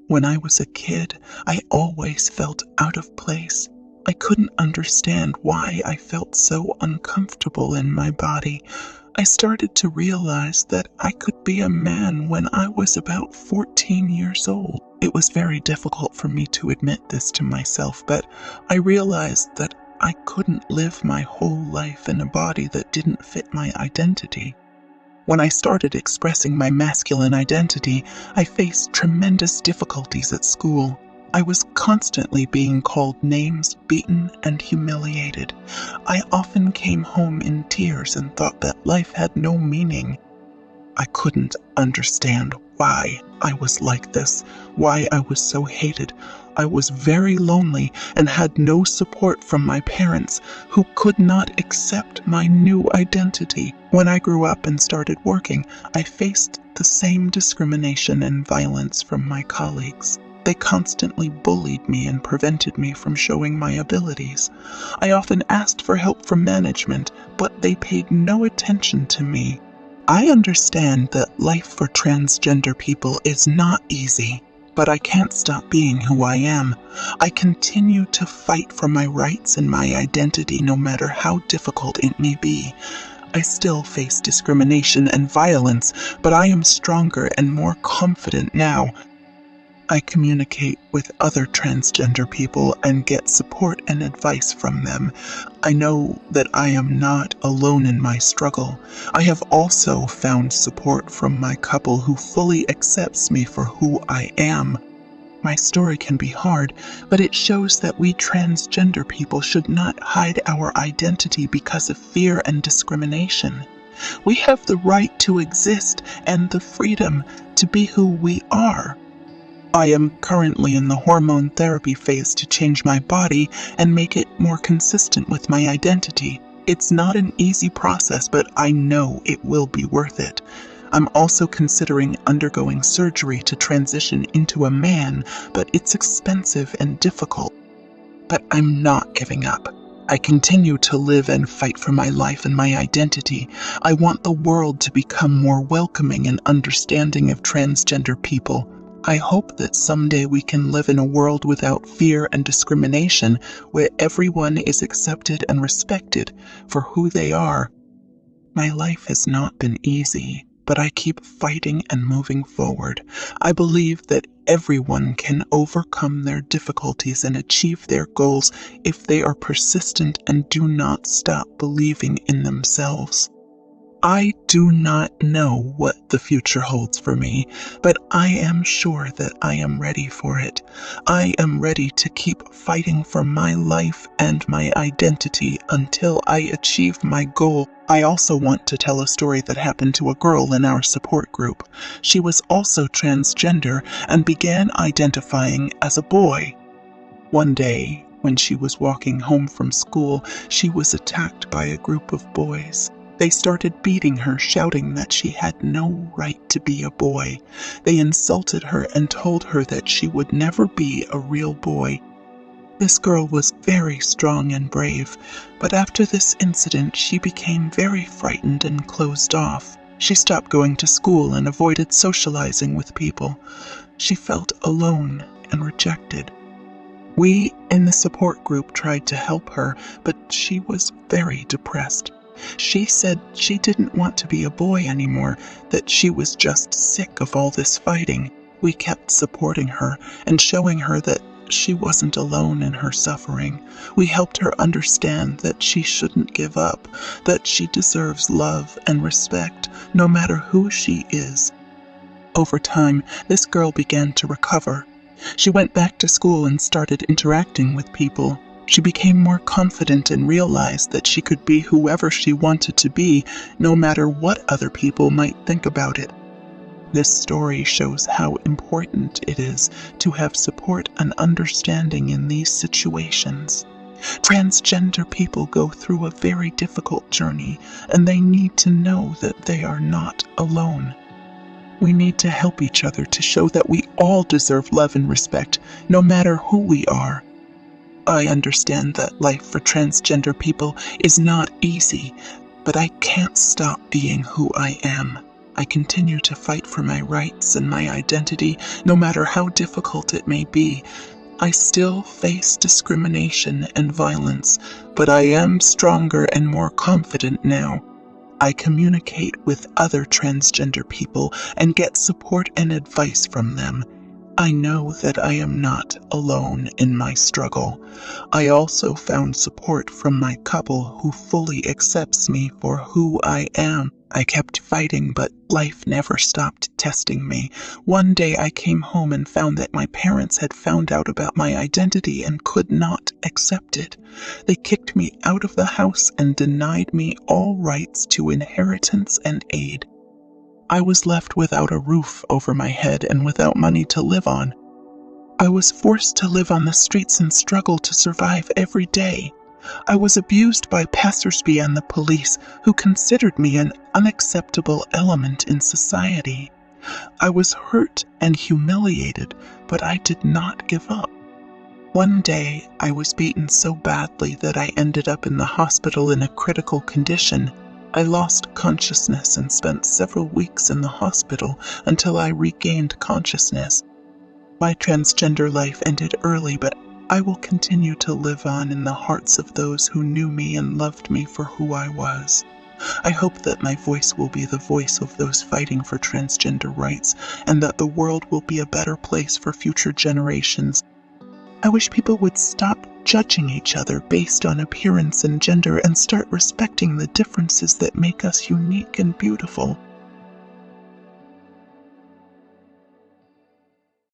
When I was a kid, I always felt out of place. I couldn't understand why I felt so uncomfortable in my body. I started to realize that I could be a man when I was about 14 years old. It was very difficult for me to admit this to myself, but I realized that I couldn't live my whole life in a body that didn't fit my identity. When I started expressing my masculine identity, I faced tremendous difficulties at school. I was constantly being called names, beaten, and humiliated. I often came home in tears and thought that life had no meaning. I couldn't understand why I was like this, why I was so hated. I was very lonely and had no support from my parents, who could not accept my new identity. When I grew up and started working, I faced the same discrimination and violence from my colleagues. They constantly bullied me and prevented me from showing my abilities. I often asked for help from management, but they paid no attention to me. I understand that life for transgender people is not easy, but I can't stop being who I am. I continue to fight for my rights and my identity no matter how difficult it may be. I still face discrimination and violence, but I am stronger and more confident now. I communicate with other transgender people and get support and advice from them. I know that I am not alone in my struggle. I have also found support from my couple who fully accepts me for who I am. My story can be hard, but it shows that we transgender people should not hide our identity because of fear and discrimination. We have the right to exist and the freedom to be who we are. I am currently in the hormone therapy phase to change my body and make it more consistent with my identity. It's not an easy process, but I know it will be worth it. I'm also considering undergoing surgery to transition into a man, but it's expensive and difficult. But I'm not giving up. I continue to live and fight for my life and my identity. I want the world to become more welcoming and understanding of transgender people. I hope that someday we can live in a world without fear and discrimination, where everyone is accepted and respected for who they are. My life has not been easy, but I keep fighting and moving forward. I believe that everyone can overcome their difficulties and achieve their goals if they are persistent and do not stop believing in themselves. I do not know what the future holds for me, but I am sure that I am ready for it. I am ready to keep fighting for my life and my identity until I achieve my goal. I also want to tell a story that happened to a girl in our support group. She was also transgender and began identifying as a boy. One day, when she was walking home from school, she was attacked by a group of boys. They started beating her, shouting that she had no right to be a boy. They insulted her and told her that she would never be a real boy. This girl was very strong and brave, but after this incident she became very frightened and closed off. She stopped going to school and avoided socializing with people. She felt alone and rejected. We in the support group tried to help her, but she was very depressed. She said she didn't want to be a boy anymore, that she was just sick of all this fighting. We kept supporting her and showing her that she wasn't alone in her suffering. We helped her understand that she shouldn't give up, that she deserves love and respect, no matter who she is. Over time, this girl began to recover. She went back to school and started interacting with people. She became more confident and realized that she could be whoever she wanted to be, no matter what other people might think about it. This story shows how important it is to have support and understanding in these situations. Transgender people go through a very difficult journey, and they need to know that they are not alone. We need to help each other to show that we all deserve love and respect, no matter who we are. I understand that life for transgender people is not easy, but I can't stop being who I am. I continue to fight for my rights and my identity, no matter how difficult it may be. I still face discrimination and violence, but I am stronger and more confident now. I communicate with other transgender people and get support and advice from them. I know that I am not alone in my struggle. I also found support from my couple who fully accepts me for who I am. I kept fighting, but life never stopped testing me. One day I came home and found that my parents had found out about my identity and could not accept it. They kicked me out of the house and denied me all rights to inheritance and aid. I was left without a roof over my head and without money to live on. I was forced to live on the streets and struggle to survive every day. I was abused by passersby and the police, who considered me an unacceptable element in society. I was hurt and humiliated, but I did not give up. One day, I was beaten so badly that I ended up in the hospital in a critical condition. I lost consciousness and spent several weeks in the hospital until I regained consciousness. My transgender life ended early, but I will continue to live on in the hearts of those who knew me and loved me for who I was. I hope that my voice will be the voice of those fighting for transgender rights, and that the world will be a better place for future generations. I wish people would stop judging each other based on appearance and gender and start respecting the differences that make us unique and beautiful.